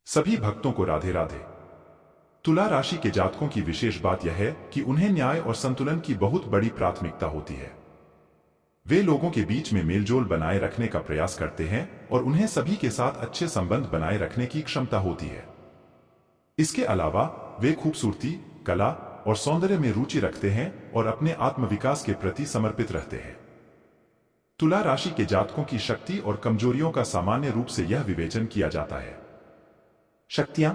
सभी भक्तों को राधे राधे। तुला राशि के जातकों की विशेष बात यह है कि उन्हें न्याय और संतुलन की बहुत बड़ी प्राथमिकता होती है। वे लोगों के बीच में मेलजोल बनाए रखने का प्रयास करते हैं और उन्हें सभी के साथ अच्छे संबंध बनाए रखने की क्षमता होती है। इसके अलावा वे खूबसूरती, कला और सौंदर्य में रुचि रखते हैं और अपने आत्मविकास के प्रति समर्पित रहते हैं। तुला राशि के जातकों की शक्ति और कमजोरियों का सामान्य रूप से यह विवेचन किया जाता है। शक्तियां।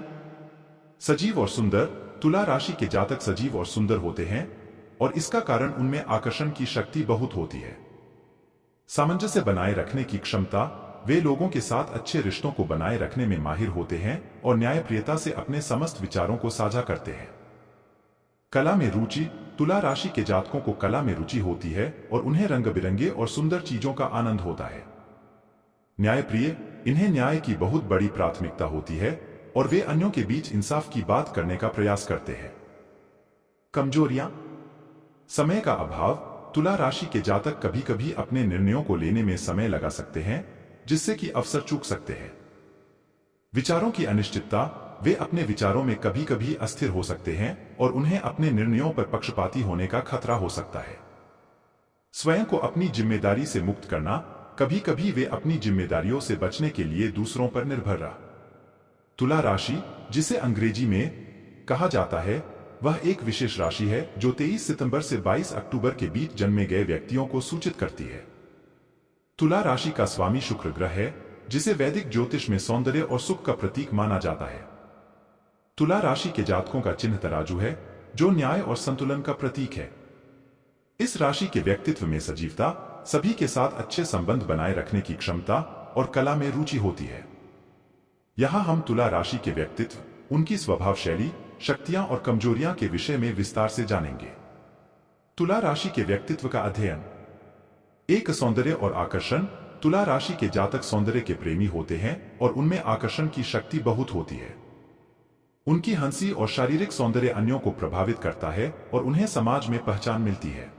सजीव और सुंदर। तुला राशि के जातक सजीव और सुंदर होते हैं और इसका कारण उनमें आकर्षण की शक्ति बहुत होती है। सामंजस्य बनाए रखने की क्षमता। वे लोगों के साथ अच्छे रिश्तों को बनाए रखने में माहिर होते हैं और न्यायप्रियता से अपने समस्त विचारों को साझा करते हैं। कला में रुचि। तुला राशि के जातकों को कला में रुचि होती है और उन्हें रंग बिरंगे और सुंदर चीजों का आनंद होता है। न्यायप्रिय। इन्हें न्याय की बहुत बड़ी प्राथमिकता होती है और वे अन्यों के बीच इंसाफ की बात करने का प्रयास करते हैं। कमजोरियां। समय का अभाव। तुला राशि के जातक कभी कभी अपने निर्णयों को लेने में समय लगा सकते हैं, जिससे कि अवसर चूक सकते हैं। विचारों की अनिश्चितता। वे अपने विचारों में कभी कभी अस्थिर हो सकते हैं और उन्हें अपने निर्णयों पर पक्षपाती होने का खतरा हो सकता है। स्वयं को अपनी जिम्मेदारी से मुक्त करना। कभी कभी वे अपनी जिम्मेदारियों से बचने के लिए दूसरों पर निर्भर रह। तुला राशि, जिसे अंग्रेजी में कहा जाता है, वह एक विशेष राशि है जो 23 सितंबर से 22 अक्टूबर के बीच जन्मे गए व्यक्तियों को सूचित करती है। तुला राशि का स्वामी शुक्र ग्रह है, जिसे वैदिक ज्योतिष में सौंदर्य और सुख का प्रतीक माना जाता है। तुला राशि के जातकों का चिन्ह तराजू है, जो न्याय और संतुलन का प्रतीक है। इस राशि के व्यक्तित्व में सजीवता, सभी के साथ अच्छे संबंध बनाए रखने की क्षमता और कला में रुचि होती है। यहां हम तुला राशि के व्यक्तित्व, उनकी स्वभाव शैली, शक्तियां और कमजोरियां के विषय में विस्तार से जानेंगे। तुला राशि के व्यक्तित्व का अध्ययन। एक, सौंदर्य और आकर्षण। तुला राशि के जातक सौंदर्य के प्रेमी होते हैं और उनमें आकर्षण की शक्ति बहुत होती है। उनकी हंसी और शारीरिक सौंदर्य अन्यों को प्रभावित करता है और उन्हें समाज में पहचान मिलती है।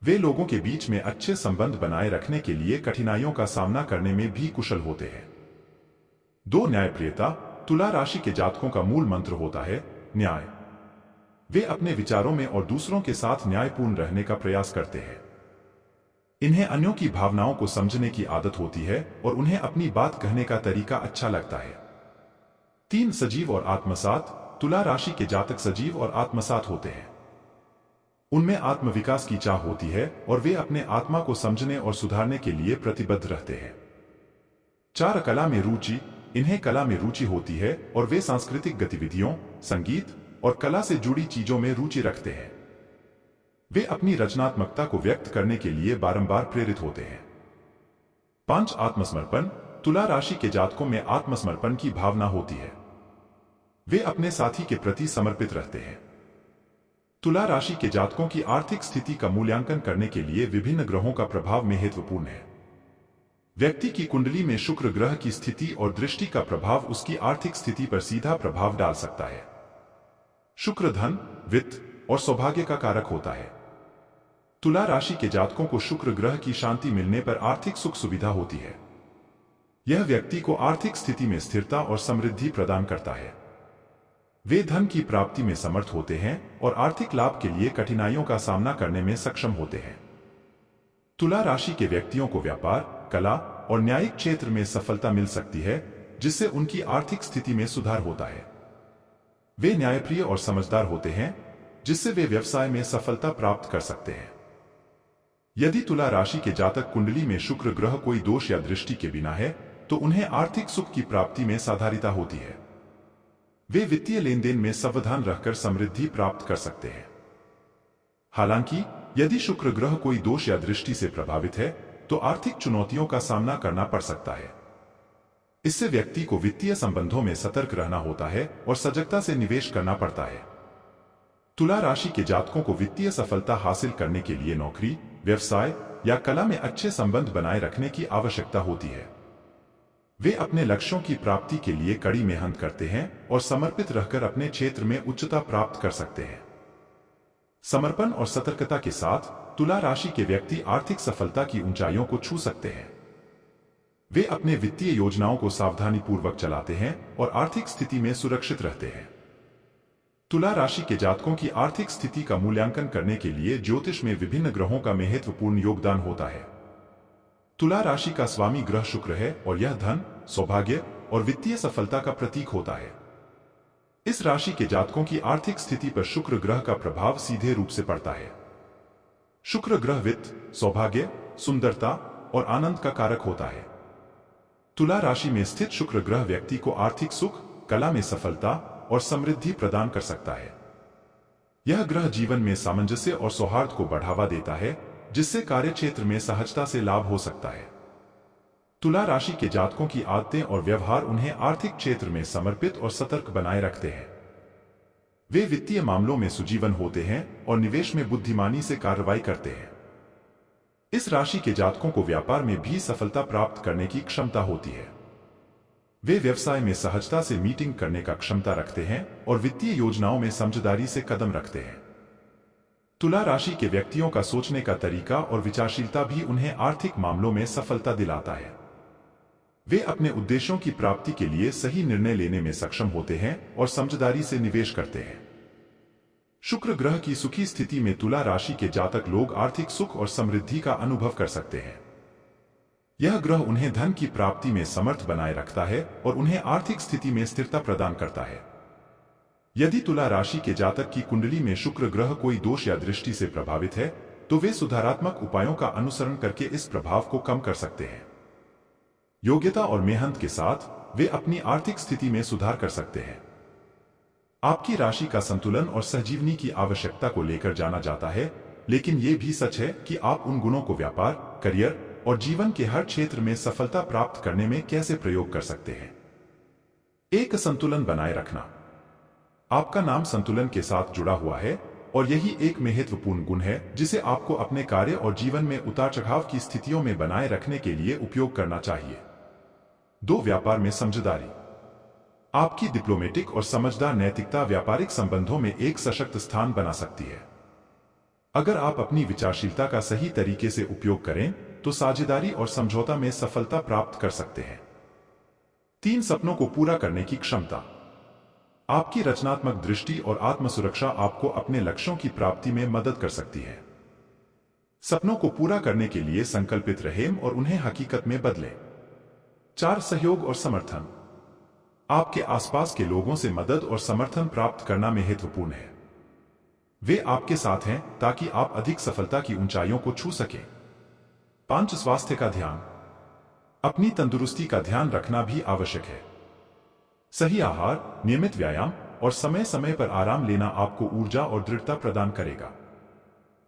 वे लोगों के बीच में अच्छे संबंध बनाए रखने के लिए कठिनाइयों का सामना करने में भी कुशल होते हैं। 2, न्यायप्रियता। तुला राशि के जातकों का मूल मंत्र होता है न्याय। वे अपने विचारों में और दूसरों के साथ न्यायपूर्ण रहने का प्रयास करते हैं। इन्हें अन्यों की भावनाओं को समझने की आदत होती है और उन्हें अपनी बात कहने का तरीका अच्छा लगता है। 3, सजीव और आत्मसात। तुला राशि के जातक सजीव और आत्मसात होते हैं। उनमें आत्मविकास की चाह होती है और वे अपने आत्मा को समझने और सुधारने के लिए प्रतिबद्ध रहते हैं। 4, कला में रुचि। इन्हें कला में रुचि होती है और वे सांस्कृतिक गतिविधियों, संगीत और कला से जुड़ी चीजों में रुचि रखते हैं। वे अपनी रचनात्मकता को व्यक्त करने के लिए बारंबार प्रेरित होते हैं। 5, आत्मसमर्पण। तुला राशि के जातकों में आत्मसमर्पण की भावना होती है। वे अपने साथी के प्रति समर्पित रहते हैं। तुला राशि के जातकों की आर्थिक स्थिति का मूल्यांकन करने के लिए विभिन्न ग्रहों का प्रभाव महत्वपूर्ण है। व्यक्ति की कुंडली में शुक्र ग्रह की स्थिति और दृष्टि का प्रभाव उसकी आर्थिक स्थिति पर सीधा प्रभाव डाल सकता है। शुक्र धन, वित्त और सौभाग्य का कारक होता है। तुला राशि के जातकों को शुक्र ग्रह की शांति मिलने पर आर्थिक सुख सुविधा होती है। यह व्यक्ति को आर्थिक स्थिति में स्थिरता और समृद्धि प्रदान करता है। वे धन की प्राप्ति में समर्थ होते हैं और आर्थिक लाभ के लिए कठिनाइयों का सामना करने में सक्षम होते हैं। तुला राशि के व्यक्तियों को व्यापार, कला और न्यायिक क्षेत्र में सफलता मिल सकती है, जिससे उनकी आर्थिक स्थिति में सुधार होता है। वे न्यायप्रिय और समझदार होते हैं, जिससे वे व्यवसाय में सफलता प्राप्त कर सकते हैं। यदि तुला राशि के जातक कुंडली में शुक्र ग्रह कोई दोष या दृष्टि के बिना है, तो उन्हें आर्थिक सुख की प्राप्ति में साधारिता होती है। वे वित्तीय लेनदेन में सावधान रहकर समृद्धि प्राप्त कर सकते हैं। हालांकि यदि शुक्र ग्रह कोई दोष या दृष्टि से प्रभावित है, तो आर्थिक चुनौतियों का सामना करना पड़ सकता है। इससे व्यक्ति को वित्तीय संबंधों में सतर्क रहना होता है और सजगता से निवेश करना पड़ता है। तुला राशि के जातकों को वित्तीय सफलता हासिल करने के लिए नौकरी, व्यवसाय या कला में अच्छे संबंध बनाए रखने की आवश्यकता होती है। वे अपने लक्ष्यों की प्राप्ति के लिए कड़ी मेहनत करते हैं और समर्पित रहकर अपने क्षेत्र में उच्चता प्राप्त कर सकते हैं। समर्पण और सतर्कता के साथ तुला राशि के व्यक्ति आर्थिक सफलता की ऊंचाइयों को छू सकते हैं। वे अपने वित्तीय योजनाओं को सावधानीपूर्वक चलाते हैं और आर्थिक स्थिति में सुरक्षित रहते हैं। तुला राशि के जातकों की आर्थिक स्थिति का मूल्यांकन करने के लिए ज्योतिष में विभिन्न ग्रहों का महत्वपूर्ण योगदान होता है। तुला राशि का स्वामी ग्रह शुक्र है और यह धन, सौभाग्य और वित्तीय सफलता का प्रतीक होता है। इस राशि के जातकों की आर्थिक स्थिति पर शुक्र ग्रह का प्रभाव सीधे रूप से पड़ता है। शुक्र ग्रह वित्त, सौभाग्य, सुंदरता और आनंद का कारक होता है। तुला राशि में स्थित शुक्र ग्रह व्यक्ति को आर्थिक सुख, कला में सफलता और समृद्धि प्रदान कर सकता है। यह ग्रह जीवन में सामंजस्य और सौहार्द को बढ़ावा देता है, जिससे कार्यक्षेत्र में सहजता से लाभ हो सकता है। तुला राशि के जातकों की आदतें और व्यवहार उन्हें आर्थिक क्षेत्र में समर्पित और सतर्क बनाए रखते हैं। वे वित्तीय मामलों में सुजीवन होते हैं और निवेश में बुद्धिमानी से कार्रवाई करते हैं। इस राशि के जातकों को व्यापार में भी सफलता प्राप्त करने की क्षमता होती है। वे व्यवसाय में सहजता से मीटिंग करने का क्षमता रखते हैं और वित्तीय योजनाओं में समझदारी से कदम रखते हैं। तुला राशि के व्यक्तियों का सोचने का तरीका और विचारशीलता भी उन्हें आर्थिक मामलों में सफलता दिलाता है। वे अपने उद्देश्यों की प्राप्ति के लिए सही निर्णय लेने में सक्षम होते हैं और समझदारी से निवेश करते हैं। शुक्र ग्रह की सुखी स्थिति में तुला राशि के जातक लोग आर्थिक सुख और समृद्धि का अनुभव कर सकते हैं। यह ग्रह उन्हें धन की प्राप्ति में समर्थ बनाए रखता है और उन्हें आर्थिक स्थिति में स्थिरता प्रदान करता है। यदि तुला राशि के जातक की कुंडली में शुक्र ग्रह कोई दोष या दृष्टि से प्रभावित है, तो वे सुधारात्मक उपायों का अनुसरण करके इस प्रभाव को कम कर सकते हैं। योग्यता और मेहनत के साथ वे अपनी आर्थिक स्थिति में सुधार कर सकते हैं। आपकी राशि का संतुलन और सहजीवनी की आवश्यकता को लेकर जाना जाता है, लेकिन यह भी सच है कि आप उन गुणों को व्यापार, करियर और जीवन के हर क्षेत्र में सफलता प्राप्त करने में कैसे प्रयोग कर सकते हैं। एक संतुलन बनाए रखना। आपका नाम संतुलन के साथ जुड़ा हुआ है और यही एक महत्वपूर्ण गुण है जिसे आपको अपने कार्य और जीवन में उतार चढ़ाव की स्थितियों में बनाए रखने के लिए उपयोग करना चाहिए। 2. व्यापार में समझदारी। आपकी डिप्लोमेटिक और समझदार नैतिकता व्यापारिक संबंधों में एक सशक्त स्थान बना सकती है। अगर आप अपनी विचारशीलता का सही तरीके से उपयोग करें तो साझेदारी और समझौता में सफलता प्राप्त कर सकते हैं। 3. सपनों को पूरा करने की क्षमता। आपकी रचनात्मक दृष्टि और आत्मसुरक्षा आपको अपने लक्ष्यों की प्राप्ति में मदद कर सकती है। सपनों को पूरा करने के लिए संकल्पित रहें और उन्हें हकीकत में बदलें। 4. सहयोग और समर्थन। आपके आसपास के लोगों से मदद और समर्थन प्राप्त करना महत्वपूर्ण है। वे आपके साथ हैं ताकि आप अधिक सफलता की ऊंचाइयों को छू सकें। 5. स्वास्थ्य का ध्यान। अपनी तंदुरुस्ती का ध्यान रखना भी आवश्यक है। सही आहार, नियमित व्यायाम और समय समय पर आराम लेना आपको ऊर्जा और दृढ़ता प्रदान करेगा।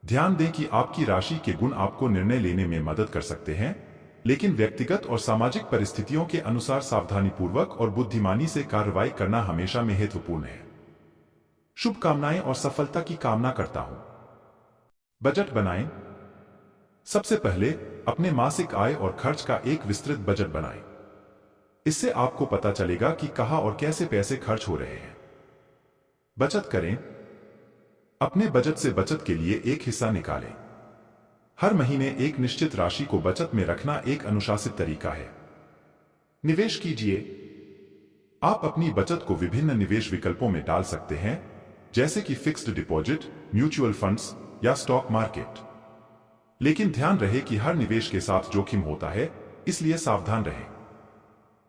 ध्यान दें कि आपकी राशि के गुण आपको निर्णय लेने में मदद कर सकते हैं, लेकिन व्यक्तिगत और सामाजिक परिस्थितियों के अनुसार सावधानीपूर्वक और बुद्धिमानी से कार्रवाई करना हमेशा महत्वपूर्ण है। शुभकामनाएं और सफलता की कामना करता हूं। बजट बनाएं। सबसे पहले अपने मासिक आय और खर्च का एक विस्तृत बजट बनाएं। इससे आपको पता चलेगा कि कहां और कैसे पैसे खर्च हो रहे हैं। बचत करें। अपने बजट से बचत के लिए एक हिस्सा निकालें। हर महीने एक निश्चित राशि को बचत में रखना एक अनुशासित तरीका है। निवेश कीजिए। आप अपनी बचत को विभिन्न निवेश विकल्पों में डाल सकते हैं, जैसे कि फिक्स्ड डिपॉजिट, म्यूचुअल फंड्स या स्टॉक मार्केट। लेकिन ध्यान रहे कि हर निवेश के साथ जोखिम होता है, इसलिए सावधान रहें।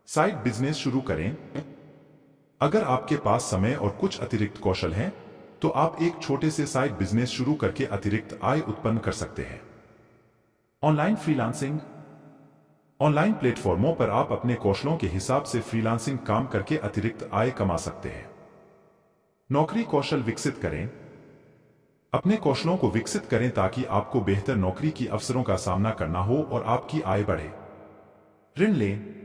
साइड बिजनेस शुरू करें। अगर आपके पास समय और कुछ अतिरिक्त कौशल हैं, तो आप एक छोटे से साइड बिजनेस शुरू करके अतिरिक्त आय उत्पन्न कर सकते हैं। Online freelancing. ऑनलाइन प्लेटफॉर्मों पर आप अपने कौशलों के हिसाब से फ्रीलांसिंग काम करके अतिरिक्त आय कमा सकते हैं। नौकरी कौशल विकसित करें। अपने कौशलों को विकसित करें ताकि आपको बेहतर नौकरी की अवसरों का सामना करना हो और आपकी आय बढ़े। ऋण लें।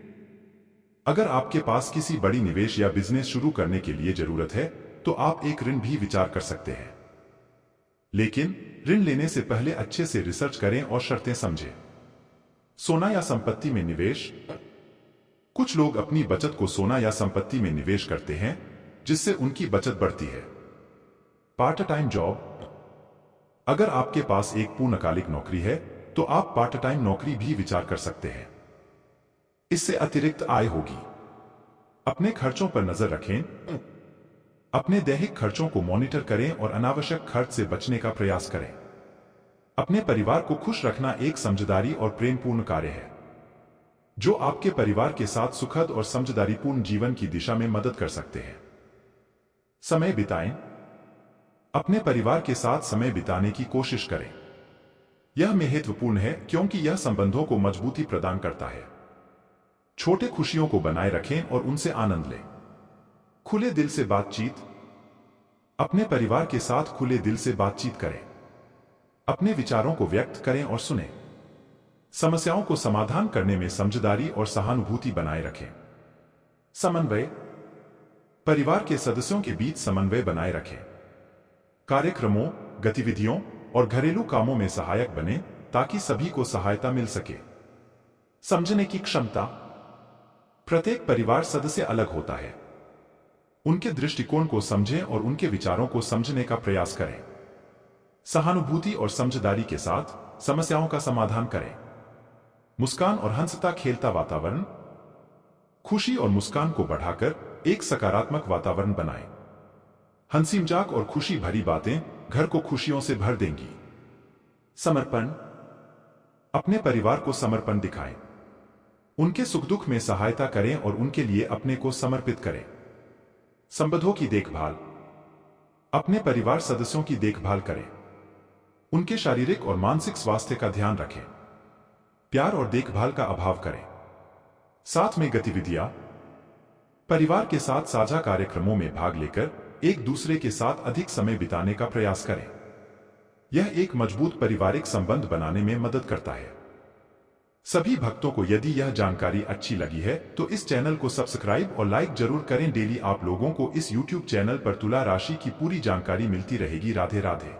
अगर आपके पास किसी बड़ी निवेश या बिजनेस शुरू करने के लिए जरूरत है, तो आप एक ऋण भी विचार कर सकते हैं। लेकिन ऋण लेने से पहले अच्छे से रिसर्च करें और शर्तें समझें। सोना या संपत्ति में निवेश। कुछ लोग अपनी बचत को सोना या संपत्ति में निवेश करते हैं, जिससे उनकी बचत बढ़ती है। Part time job. अगर आपके पास एक पूर्णकालिक नौकरी है, तो आप पार्ट टाइम नौकरी भी विचार कर सकते हैं। इससे अतिरिक्त आय होगी। अपने खर्चों पर नजर रखें। अपने दैहिक खर्चों को मॉनिटर करें और अनावश्यक खर्च से बचने का प्रयास करें। अपने परिवार को खुश रखना एक समझदारी और प्रेमपूर्ण कार्य है, जो आपके परिवार के साथ सुखद और समझदारीपूर्ण जीवन की दिशा में मदद कर सकते हैं। समय बिताएं। अपने परिवार के साथ समय बिताने की कोशिश करें। यह महत्वपूर्ण है क्योंकि यह संबंधों को मजबूती प्रदान करता है। छोटे खुशियों को बनाए रखें और उनसे आनंद लें। खुले दिल से बातचीत। अपने परिवार के साथ खुले दिल से बातचीत करें। अपने विचारों को व्यक्त करें और सुनें। समस्याओं को समाधान करने में समझदारी और सहानुभूति बनाए रखें। समन्वय। परिवार के सदस्यों के बीच समन्वय बनाए रखें। कार्यक्रमों, गतिविधियों और घरेलू कामों में सहायक बने ताकि सभी को सहायता मिल सके। समझने की क्षमता। प्रत्येक परिवार सदस्य अलग होता है। उनके दृष्टिकोण को समझें और उनके विचारों को समझने का प्रयास करें। सहानुभूति और समझदारी के साथ समस्याओं का समाधान करें। मुस्कान और हंसता खेलता वातावरण। खुशी और मुस्कान को बढ़ाकर एक सकारात्मक वातावरण बनाएं। हंसी मजाक और खुशी भरी बातें घर को खुशियों से भर देंगी। समर्पण। अपने परिवार को समर्पण दिखाएं। उनके सुख दुख में सहायता करें और उनके लिए अपने को समर्पित करें। संबंधों की देखभाल। अपने परिवार सदस्यों की देखभाल करें। उनके शारीरिक और मानसिक स्वास्थ्य का ध्यान रखें। प्यार और देखभाल का अभाव करें। साथ में गतिविधियां। परिवार के साथ साझा कार्यक्रमों में भाग लेकर एक दूसरे के साथ अधिक समय बिताने का प्रयास करें। यह एक मजबूत पारिवारिक संबंध बनाने में मदद करता है। सभी भक्तों को यदि यह जानकारी अच्छी लगी है तो इस चैनल को सब्सक्राइब और लाइक जरूर करें। डेली आप लोगों को इस YouTube चैनल पर तुला राशि की पूरी जानकारी मिलती रहेगी। राधे राधे।